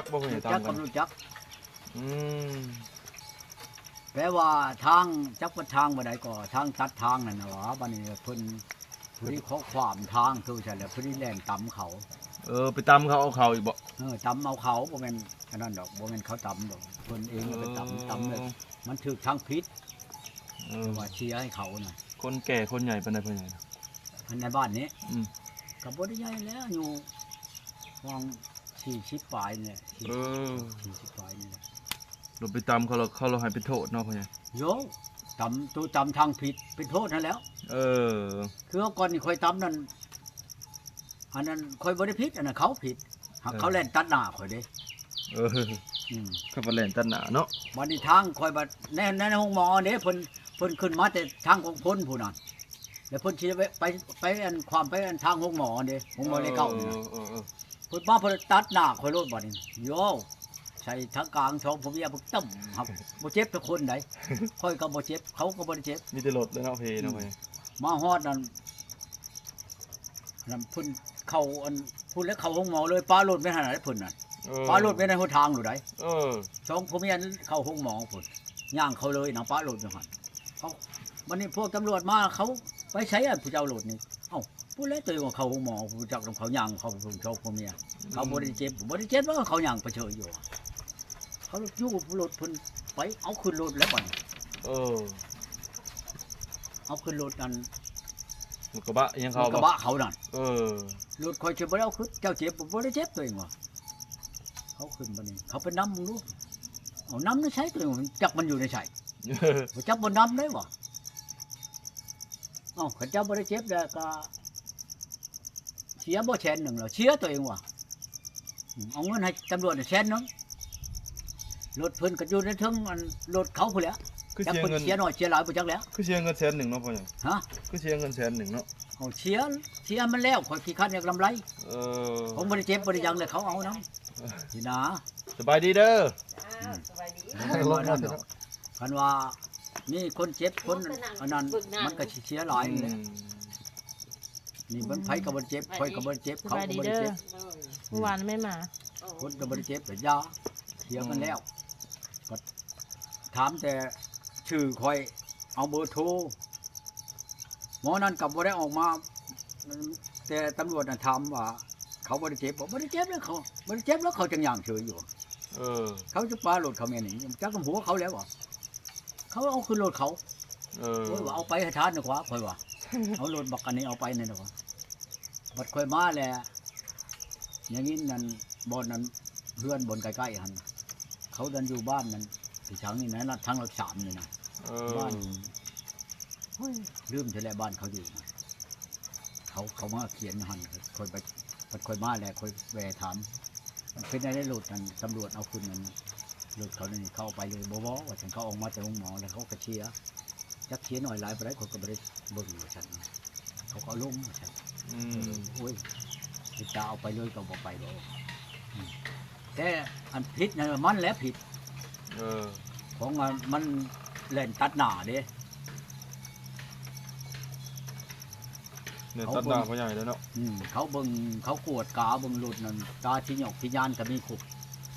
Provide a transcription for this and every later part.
กบ่เพิ่นให้ จั ตาก มกั กัน บรู้จัก อืม แปลว่าทางจักว่าทางบ่ได้ก็ทางตัดทางนั่นน่ะหว่าบัดนี้เพิ่นผู้ที่เขาขวามทางคือใช่แล้วผู้ที่แล่นตำเขา ไปตามเขาเอาเขาอีกบ่ ตำเอาเขาบ่แม่นอันนั้นดอกบ่แม่นเขาตำดอกเพิ่นเองก็ไปตำเลยมันถูกทางพิษว่าเชียร์ให้เขาน่ะ คนแก่คนใหญ่ปานใดเพิ่นใหญ่ อันในบ้านนี้ อืม ก็บ่ได้ใหญ่แล้วอยู่วาง40ปลายนี่แหละ เออ 40ปลายนี่แหละ เราไปตามเขาเราให้ไปโทษเนาะเพิ่นใหญ่ โยตัวตำทางผิดเป็นโทษนั่นแล้ว คือก่อนนี่ค่อยตำนั่นอันนั้นค่อยบ่ได้ผิดอันนั้นเขาผิดหากเขาเล่นตัดหน้าค่อยเด้เขาบ่แล่นตัดหน้าเนาะ บัดนี้ทางค่อยบัดในห้องหมอเด้เพิ่นขึ้นมาแต่ทางของพ้นผู้นั้นแล้วเพิ่นสิไปอันความไปอันทางห้องหมอเด้ห้องหมอเลขเก้านี่นะเพิ่นมาเพิ่นตัดหน้าค่อยโลดบัดนี้โยใส่ทางกลางช่องผมยาพวกตึ้มครับบ่เจ็บทุกคนไดค่อยก็บ่เจ็บเขาก็บ่ได้เจ็บ มีแต่รถเลยเนาะเพเนาะเพิ่น มาฮอดนั่นเพิ่นเข้าอันพูดแล้วเข้าห้องหมอเลยป้ารถไม่ทันไหนเพิ่นน่ะป้ารถไม่ได้หนทางหรือไดช่องผมยันเข้าห้องหมอพุ่นย่างเขาเลยนะป้ารถจังหั่นเขาวันนี้พวกตำรวจมาเขาไปใช้อันผู้เจ้ารถนี่เอ้าพูดแล้วตัวว่าเข้าห้องหมอผู้จักเขาย่างเขาพุ่นเขาพ่อเมียเขาบ่ได้เจ็บว่าเขาย่างไปเฉยอยู่เขาอยู่รถเพิ่นไปเอาขึ้นรถแล้วบัดเอาขึ้นรถนั่นกระบะยังเขา กระบะเขานั่นรถคอยเจ็บบ่ได้เอาขึ้นเจ้าเจ็บบ่ได้เจ็บตัวเองว่ะเขาขึ้นบัดนี้เขาไปนำมึงรู้เอานำไม่ใช่ตัวเองจักมันอยู่ในใช่จักบ่นำได้บ่เอ้าเขาเจ้าบ่ได้เจ็บแล้วก็เสียบ่แสนหนึ่งแล้วเสียตัวเองว่ะเอาเงินให้ตำรวจแสนนึงรถเพิ่นก็อยู่ในทึงรถเขาพุ่นแหละ คือเสียเงิน เสียน้อยเสียหลายบ่จักแล้ว คือเสียเงิน100,000เนาะพ่อใหญ่ ฮะ คือเสียเงิน100,000เนาะเอาเสียมันแล้วข่อยขี้คันอยากลำไรผมบ่ได้เจ็บบ่ได้หยังเลยเขาเอานำสินะสบายดีเด้อสบายดีคันว่านี่คนเจ็บคนอันนั้นมันก็สิเสียหลายนี่แหละนี่มันไผก็บ่ได้เจ็บข่อยก็บ่ได้เจ็บเขาก็บ่ได้เจ็บ เมื่อวานไม่มา คนก็บ่ได้เจ็บแต่ยาเสียกันแล้วก็ถามแต่ชื่อข่อยเอาเบอร์โทรหมอนั้นก็บ่ได้ออกมาแต่ตำรวจน่ะถามว่าเขาบ่ได้เจ็บบ่ได้เจ็บแล้วเขาบ่ได้เจ็บแล้วเขาจังย่างเฉยอยู่เขาจะปารถเขาแม่นี่จักหัวเขาแล้วบ่เขาเอาขึ้นรถเขาว่าเอาไปให้ทานดีกว่าข่อยว่าเอารถบักอันนี้เอาไปนี่ดีกว่าบัดข่อยมาแล้วอย่างนี้นั่นบ่อนนั้นเพื่อนบ่อนใกล้ๆหั่นเขาเดินอยู่บ้านนั้นที่ช้างนี่นะทางรักษานี่นะบ้านลืมแต่แล้วบ้านเขาอยู่เขามาเขียนหั่นค่อยไปค่อยมาแล้วค่อยแวะถามเป็นอะไรรถนั่นตำรวจเอาขึ้นนั่นรถเขานี่เข้าไปเลยบ่ว่าฉันเขาออกมาจากโรงหมอแล้วเขาก็เชียร์จักเชียร์หน่อยหลายบ่ได้เขาก็บ่ได้เบิ่งว่าฉันเขาก็ลงว่าฉันโอ้ยจะเอาไปเลยก็บ่ไปดอกแต่อันผิดนั่นมันแล้วผิดของมันเล่นตัดหน้าเด้เนี่ยตัดหน้าพ่อใหญ่แล้วเนาะเขาเบิ่งเขากวดกาเบิ่งรถนั่นตาที่หยอกที่ยานก็มีคุก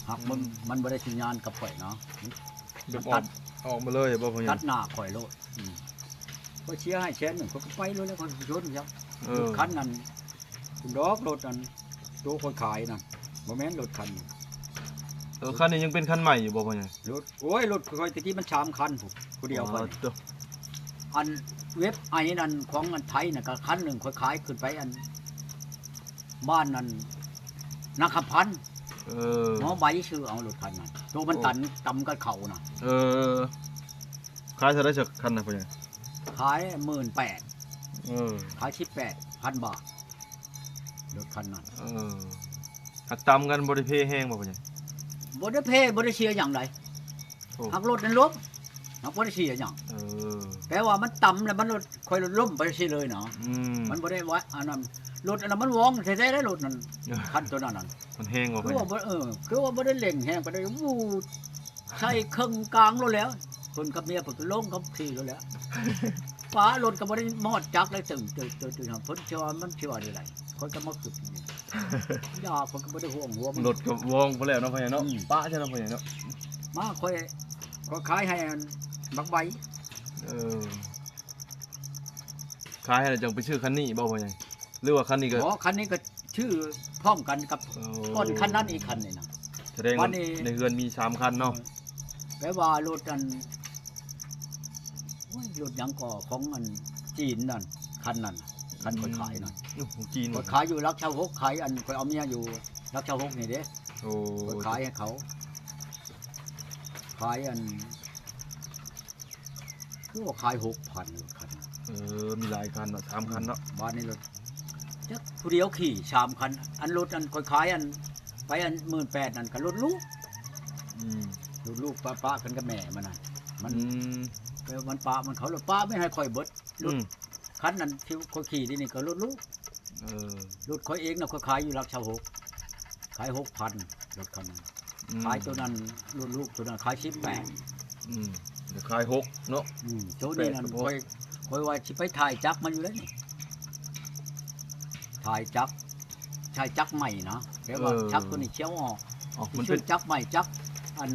หักมันบ่ได้ที่ยานกับข่อยเนาะตัดออกมาเลยบ่พ่อใหญ่ตัดหน้าข่อยโลดก็เชียร์ให้แสนนึงก็ไปเลยแล้วคนชนครับคันนั้นดอกรถนั่นตัวคนขายนั่นบ่แม่นรถคันคันนี้ยังเป็นคันใหม่อยู่บ่พ่อใหญ่รถโอ้ยรถค่อยตะกี้มัน3คันผู้เดียวไปอันเว็บไอ้นั่นของอันไทยน่ะก็คันนึงค่อยขายขึ้นไปอันบ้านนั่นนักขับพันหมอใบชื่อเอารถคันนั้นตัวมันตันตำกับเขาน่ะขายเท่าไรสักคันนะพ่อใหญ่ขาย18,000ขาย18,000 บาทรถคันนั้นหักตำกันบ่ได้เพแห้งบ่พ่อใหญ่บ่ได้เพบ่ได้เชียร์หยังใดหักรถนั้นล้มหักบ่ได้เชียร์หยังแปลว่ามันต่ำแล้วมันรถค่อยรถล้มไปซิเลยเนาะมันบ่ได้ว่าอันนั้นรถอันนั้นมันวองแท้ๆได้รถนั้นคันตัวนั้นมันแห้งบ่คือว่าคือว่าบ่ได้เร่งแห้งไปได้วูดใส่เครื่องกลางแล้ว คนกับเมียเพิ่นก็ลงกับขี่แล้วฟ้ารถก็บ่ได้มอดจักเลยตึงเพิ่นเชื่อว่ามันเชื่อว่าได้ไรคนก็มาขึ้น ยาคนก็บ่ได้ห่วงหัวมัน รถกับวงไปแล้วเนาะพ่อใหญ่เนาะ อืม ป้าใช่เนาะพ่อใหญ่เนาะ มาค่อยก็ขายให้อันบักใบ เออขายให้แล้วจังไปชื่อคันนี้บ่พ่อใหญ่หรือว่าคันนี้ก็ อ๋อคันนี้ก็ชื่อพร้อมกันกับต้นคันนั้นอีกคันนี่นะ แสดง วั ว่าน นี้ ในเฮือนมี3คันเนาะ แปลว่ารถอันโอ้ยรถหยังก่อของอันจีนนั่นคันนั้นคันค่อยขายนั่น อื้อจีน ค่อยขายอยู่รักชาวฮกขายอันค่อยเอาเมียอยู่รักชาวฮกนี่เด้ โอ้ ค่อยขายให้เขาขายอันคือว่าขาย6,000รถคันนั้น เออมีหลายคันเนาะ3คันเนาะ บ้านนี้รถจักผู้เดียวขี่3คันอันรถอันค่อยขายอันไปอัน18,000นั่นก็รถลูก อืม ลูกป้ากันกับแม่มันน่ะมัน อืม มันป้ามันเขาหรือป้าไม่ให้ค่อยเบิดร อื ถ ม คันนั้นที่ค่อยขี่ที่นี่ก็รถลูก เออ รถค่อยเองนะค่อยขายอยู่รักชาว6ขาย6,000รถคันนั้น อืม ขายตัวนั้นรถลูกตัวนั้นขาย18 อืมเดี๋ยวขาย6เนาะ ตัวนี้นั่น 8กับ6 ค่อยว่าสิไปถ่ายจักรมันอยู่แล้วนี่ถ่ายจักรใช่จักรใหม่นะแต่ว่าจักรตัวนี้เชี่ยวออก อ๋อ มั มัน น เป็ เป็น น จักรใหม่จักรอัน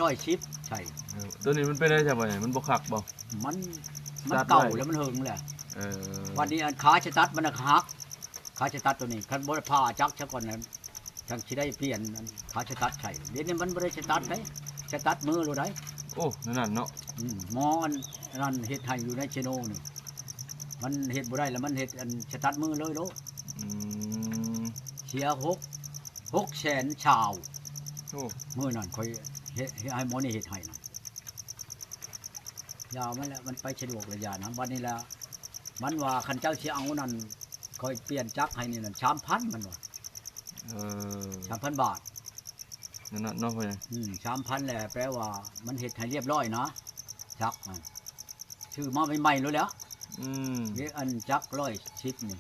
110ใช่ เออตัวนี้มันเป็นได้ใช่ป่ะมันบ่คักบ่ มัน สตาร์ท เก่า ไว้ แล้วมันเฮิงแหละ เออ วันนี้อันขาจะตัดมันน่ะหักขาจะตัดตัวนี้คันบ่ได้ผ่าจักรซะก่อนนั้นจังสิได้เปลี่ยนอันขาจะตัดใช่เดี๋ยวนี้มันบ่ได้จะตัดเด้จะตัดมือโลดได้ โอ้นั่นเนาะ หมออันนั้นเฮ็ดให้อยู่ในเชโนนี่มันเฮ็ดบ่ได้แล้วมันเฮ็ดอันจะตัดมือเลยโล อืม เสีย6แสนชาว โอ้ มื้อนั้นค่อยเฮ็ดให้หมอนี่เฮ็ดให้นะยาวมันแหละมันไปสะดวกระยะนะบัดนี้แล้วมันว่าคันเจ้าสิเอานั่นค่อยเปลี่ยนจักรให้นี่นั่น 3,000 มันว่า เออ 3,000 บาท นั่นน่ะเนาะพ่อใหญ่ 3,000แหละแปลว่ามันเฮ็ดให้เรียบร้อยนะจักรชื่อมาใหม่ๆแล้วแหล้ว อืม เรียกอันจักร110นี่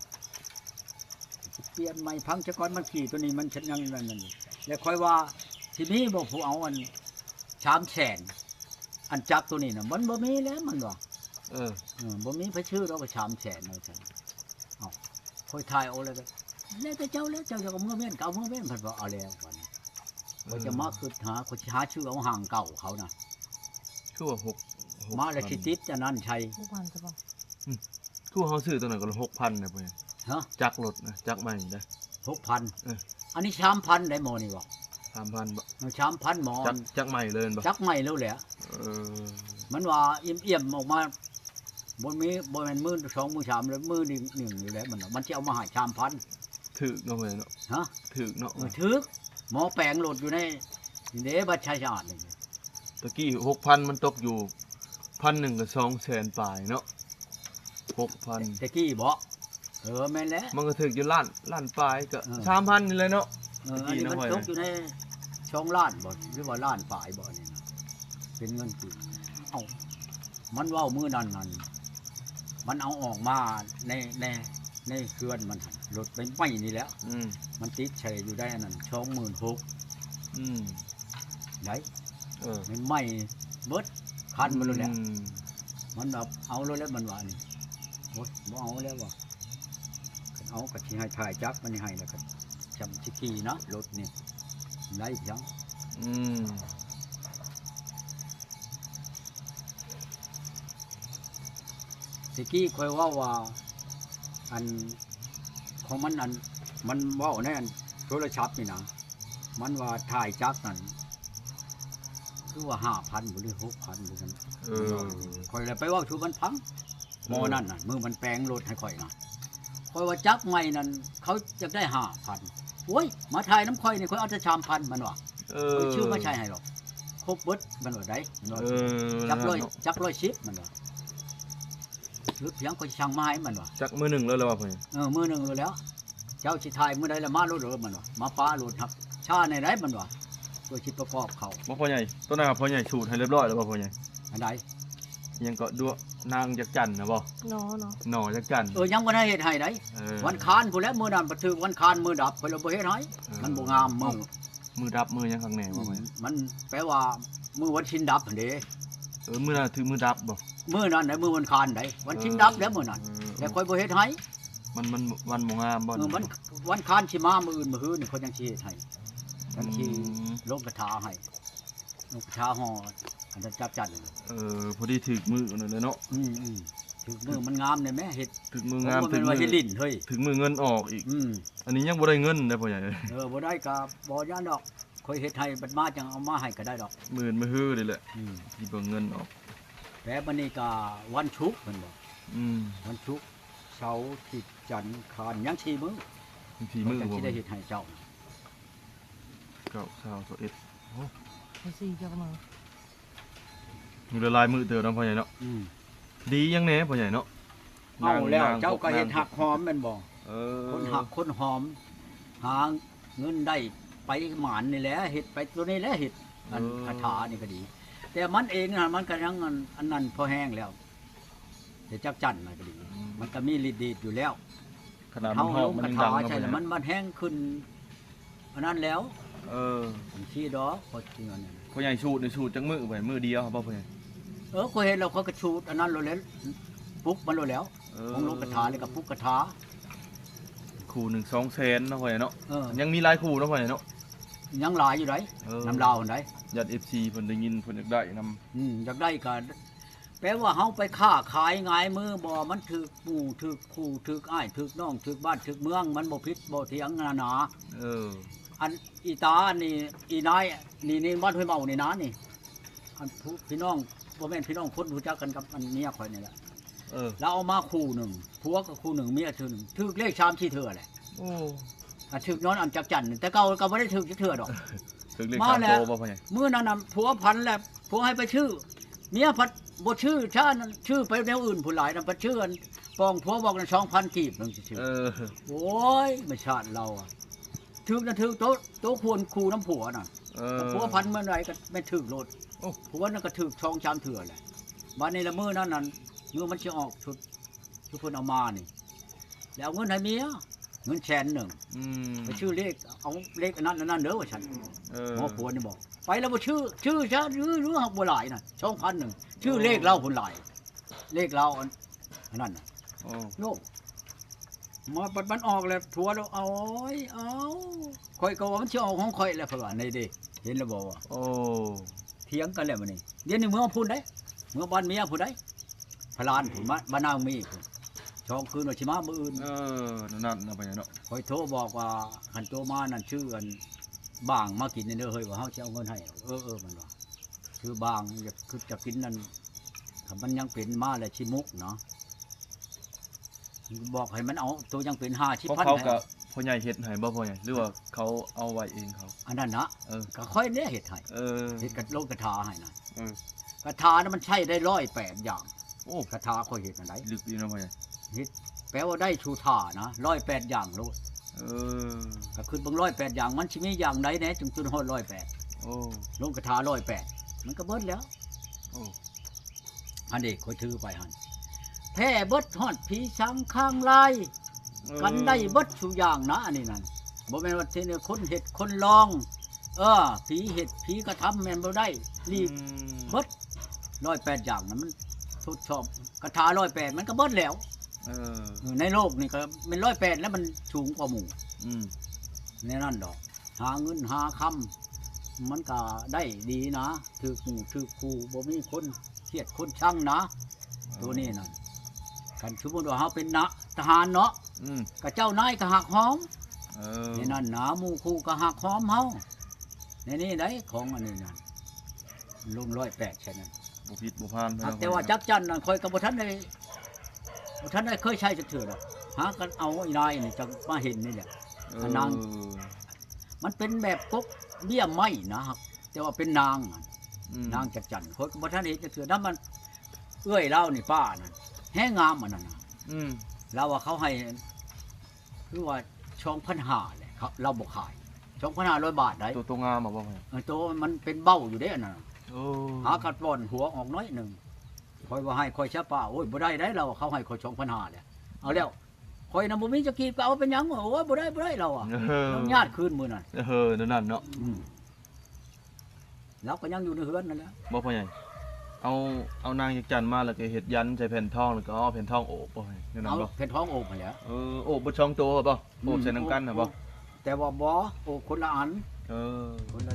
เปลี่ยนใหม่พังซะก่อนมันขี่ตัวนี้มันชันยังนั่นนี่แล้วค่อยว่าสิมีบ่ผู้เอาอัน300,000อันจักรตัวนี้น่ะมันบ่มีแล้วมันว่า เออ บ่มีไผชื่อดอกว่า300,000เอาซั่นเอ้าค่อยถ่ายเอาแล้วก็แล้วแต่เจ้าแล้วเจ้าจะเอามือแม่นเก่ามือแม่นเพิ่นว่าเอาแล้วบัดนี้เขาจะมาคือหาเขาสิหาชื่อเอาห่างเก่าเขาน่ะ คือว่าหก มาแล้วสิติดอันนั้นใช่ ทุกวันจะบอก คือว่าเขาซื้อตัวนั้นก็6,000นะพ่อใหญ่ ฮะ จักรรถนะจักรใหม่นะ 6,000 เออ อันนี้3,000ได้หมอนี่บ่ 3,000บ่ 3,000หมอ จักรใหม่เลยบ่ จักใหม่แล้วแหละ เออ มันว่าเอี่ยมๆออกมาบ่มีบ่แม่นมื้อ2มื้อ3แล้วมื้อ1อยู่แล้วมันน่ะมันสิเอามาให้3,000 ถึกเนาะพ่อใหญ่เนาะ ฮะ ถึกเนาะ ถึกหมอแปลงโหลดอยู่ในนี่เด้บัตรชายชาตินี่ ตะกี้6,000มันตกอยู่1,000ก็200,000ปลายเนาะ6,000 ตะกี้บ่แม่นแล้ว มันก็ถึกอยู่ล้านปลายก็ เออ 3,000นี่เลยเนาะ อันนี้มัน ตะกี้นะ ตกอยู่ใน2ล้านบ่หรือว่าล้านปลายบ่นี่นะเป็นเงินกี่เอ้ามันเว้ามื้อนั้นนั่นมันเอาออกมาในเขื่อนมันหั่นรถไปไหม้นี่แหล้ว อืม มันติดเฉยอยู่ได้อันนั้น26,000 อืม ได้ เออ มันไหม้เบิดคันมันเลยแหละ อืม มันแบบเอาเลยแล้วมันว่านี่โอ๊ยบ่เอาแล้วว่ะเอากะสิให้ถ่ายจักมันนี่ให้แล้วก็จำสิขี่นะรถนี่ไล่จัง อืม สิกี้ค่อยว่าอันของมันอันมันเว้าในอันโทรศัพท์นี่นะมันว่าถ่ายจักนั่นคือว่า 5,000บ่หรือ 6,000บ่กัน เออ ค่อยเลยไปเว่าชูมันพังหมอนั่นน่ะมือมันแปลงรถให้ค่อยนะค่อยว่าจักใหม่นั่นเขาจะได้5,000โอ้ยมาถ่ายน้ำค่อยนี่ค่อยเอาแต่3,000มันว่า เอ ค่ อ อยชื่อไม่ใช่ให้หรอกครบเบิดมันว่าได้มันว่า เออ จัก110มันว่าหรือเพียงก็ช่างไม้มันว่า จักมือหนึ่งแล้วเหรอวะพ่อใหญ่ มือหนึงรู้แล้ว เจ้าสิถ่ายมื้อใดละมาโลดมันว่ามาป้าโลดครับชาในไหนมันว่าตัวสิประกอบเขา บ่พ่อใหญ่ต้นนั้นพ่อใหญ่ชูดให้เรียบร้อยแล้วบ่พ่อใหญ่ อันใด ยังก็ดูนางจักจันนะบ่ เนาะเนาะ หน่อจักจัน ยังบ่ได้เฮ็ดให้ได้ เออ วันคานผู้แล้วมื้อนั้นบ่ถึกวันคานมื้อดับเพิ่นเลยบ่เฮ็ดให้มันบ่งามมื้อ มือดับมือยังข้างในบ่พ่อใหญ่ มันแปลว่ามื้อวันชินดับหั่นเด้ มือน่ะถือมือดับบ่ มื้อนั้นได้มื้อวันคานได้วันชินดับแล้วมื้อนั้นแต่ค่อยบ่เฮ็ดให้ มันวันบ่งามบ่ มันวันค้านสิมามื้ออื่นมื้อฮื้อนี่เขายังสิเฮ็ดให้ยังสิลงกระถาให้ลงกระถาห่ออันนั้นจับจัน พอดีถึกมือนั่นแหละเนาะ ถึงมือมันงามได้แม่เฮ็ด ถึกมืองาม ถึงมือเฮ็ดลิ้นเฮ้ย ถึงมือเงินออกอีกอันนี้ยังบ่ได้เงินได้พ่อใหญ่ บ่ได้ก็บ่ย่านดอกค่อยเฮ็ดให้บัดมาจังเอามาให้ก็ได้ดอก มื้อฮื้อนี่แหละที่เบิ่งเงินออก แต่บัดนี้ก็วันศุกร์เพิ่นบอก วันศุกร์เสาร์อาทิตย์จันทร์อังคารยัง4มื้อ ที่มือ จะ บ่ สิได้เฮ็ดให้เจ้า เก้าเช้า21โอ้ ไปสิเจ้าก็มา มีละลายมือเติมเนาะพ่อใหญ่เนาะดียังแน่พ่อใหญ่เนาะ เอาแล้วเจ้าก็เฮ็ดหักหอมแม่นบ่ คนหักคนหอมหาเงินได้ไปหมานนี่แหละเฮ็ดไปตัวนี้แหละเฮ็ดอันคาถานี่ก็ดี แต่มันเองน่ะมันก็ยังอันนั้นพอแห้งแล้วแต่จักจั่นมันก็ดี มันก็มีฤทธิ์ดีอยู่แล้ว ขนาดมั เฮาน หอ ล ม ง มัน คา ยังดั ถาง เนาะ ใช่แล้วมันแห้งขึ้นอันนั้นแล้ว มันชี้ดอกพอจริงอันนั้น พ่อใหญ่ชูดนี่ชูดจังมือไปมือเดียวครับพ่อใหญ่ ก็เห็นแล้วเขาก็ชูดอันนั้นโลแล้วปุ๊บมันโลแล้วของลงคาถาเลยกับปุ๊บคาถา คู่หนึ่ง200,000เนาะพ่อใหญ่เนาะ ยั ยังมีหลายคู่เนาะพ่อใหญ่เนาะ ยังหลายอยู่ไดน้ำลาวหั่นได ญาติ FC เพิ่นได้ยินเพิ่นอยากได้นำ อยากได้ก็แปลว่าเฮาไปค้าขายงายมือบ่มันถึกหมู่ถึกคู่ถึกอ้ายถึกน้องถึกบ้านถึกเมืองมันบ่ผิดบ่เถียงนา อันอีตานี่อีนายนี่บ้านห้วยเมานี่นะนี่อันพี่น้องบ่แม่นพี่น้องคนรู้จักกันกับอันเมียข่อยนี่แหละแล้วเอามาคู่หนึ่งผัวกับคู่หนึ่งเมียคู่หนึ่งถึกเลขชามที่เธอแหละอันถึกนอนอันจักจันแต่เก่าก็บ่ได้ถึกจักเทื่อดอก ถึกเลข3โตบ่พ่อใหญ่ มื้อนั้นน่ะผัวพันแล้วผัวให้ไปชื่อเมียพัดบ่ชื่อชานั้นชื่อไปแนวอื่นผู้หลายนั้นพัดชื่ออันปองผัวบอกนั้น 2,000 กีบนึงสิชื่อโอ้ยไม่ชาติเราอ่ะถึกนะถึกโตควรคู่น้ำผัวน่ะผัวพันเมื่อไหร่ก็ไม่ถึกโลดผัวนั่นก็ถึกช่องชามเถื่อแหละบัดนี้ละมื้อนั้นมื้อมันสิออกชุดเพิ่นเอามานี่แล้วเอาเงินให้เมียเงิน100,000ไปชื่อเลขเอาเลขอันนั้นเด้อว่าฉันหมอผัวนี่บอกไปแล้วบ่ชื่อซะรู้หักบ่หลายน่ะ2,001ชื่อเลขเราพุ่นหลายเลขเราอันนั้นน่ะโยกมาปัดมันออกแล้วผัวแล้วเอาข่อยก็ว่ามันสิออกของข่อยแล้วเพิ่นว่านี่ดิเห็นแล้วบ่ว่าเถียงกันแล้วมื้อนี้เดี๋ยวนี้เมื่อพูดได้เมื่อบ้านเมียพูดได้พลานผู้บ้านนางมีผู้ช่องคืนว่าสิมามื้ออื่นนั่นน่ะพ่อใหญ่เนาะ ข่อยโทรบอกว่าคันโตมานั่นชื่ออันบ้างมากินนี่เด้อเฮ้ยว่าเฮาสิเอาเงินให้มันว่าคือบางอยากคือจะกินนั่นถ้ามันยังเป็นมาแล้วสิมุกเนาะบอกให้มันเอาตัวยังเป็น50,000 เขาก็พ่อใหญ่เฮ็ดให้บ่พ่อใหญ่หรือว่าเขาเอาไว้เองเขา อันนั้นนะก็ค่อยเนี่ยเฮ็ดให้เฮ็ดกับโลกกระถาให้นั่นกระถานั้นมันใช้ได้108อย่างกระถาค่อยเฮ็ดอันใด ลึกดีเนาะพ่อใหญ่ เฮ็ดแปลว่าได้ชูท่านะ108อย่างโลดก็คือเบิ่ง108อย่างมันสิมีอย่างใดแหน่จึงจนฮอด108ลงกระถา108มันก็เบิดแล้วอันนี้ค่อยถือไปหั่นแพ้เบิดฮอดผีสังข้างลายกันได้เบิดทุกอย่างนะอันนี้นั่นบ่แม่นว่าที่นี่คนเฮ็ดคนลองผีเฮ็ดผีกระทำแม่นบ่ได้รีบเบิด108อย่างนั้นมันทุกชอบกระถา108มันก็เบิดแล้วในโลกนี่ก็เป็น108แล้วมันสูงกว่าหมู่ในนั่นดอกหาเงินหาคำมันก็ได้ดีนะถือหมู่ถือครูบ่มีคนเครียดคนช่างนะตัวนี้นั่นกันสมมุติว่าเฮาเป็นทหารเนาะก็เจ้านายก็หักหอมนี่นั่นนะหมู่ครูก็หักหอมเฮานี่ได้ของอันนี้นั่นลง108ใช่นั้นบ่ผิดบ่พลาดแต่ว่าจักจั่นนั่นค่อยก็บ่ทันได้เคยใช้จักเทื่อดอกหากันเอาอีนายนี่จังมาเห็นนี่แหละนางมันเป็นแบบกกเบี้ยไม้นะครับแต่ว่าเป็นนางจักจั่นค่อยก็บ่ทันเห็นจักเทื่อนั้นมันเอื้อยเล่านี่ป้านั่นแฮงงามอันนั้นน่ะเราว่าเขาให้คือว่า2,500แหละเราบ่ขาย 2,500 บาทได้ตัวงามบ่พ่อตัวมันเป็นเบ้าอยู่เด้อันนั้นหากัดบ่อนหัวออกน้อยนึงค่อยว่าให้ค่อยชะป้าโอ้ยบ่ได้เราเขาให้ค่อย 2,500 แหละเอาแล้วค่อยนำบ่มีจะกีบก็เอาเป็นหยังโอ้ยบ่ได้เราอ่ะต้องญาติคืนมื้อนั้นนั่นเนาะเราก็ยังอยู่ในเฮือนนั่นแหละบ่พ่อใหญ่ เอานางจักจันมาแล้วก็เฮ็ดยันใส่แผ่นทองแล้วก็เอาแผ่นทองโอบบ่ให้นั่น เอา บ่ เพนท้องโอบมาแล้ว โอบบ่ช่องโตบ่โอบใส่นํกันน่ะบ่ แต่ว่าบ่โอบคนละอัน เออ คนละ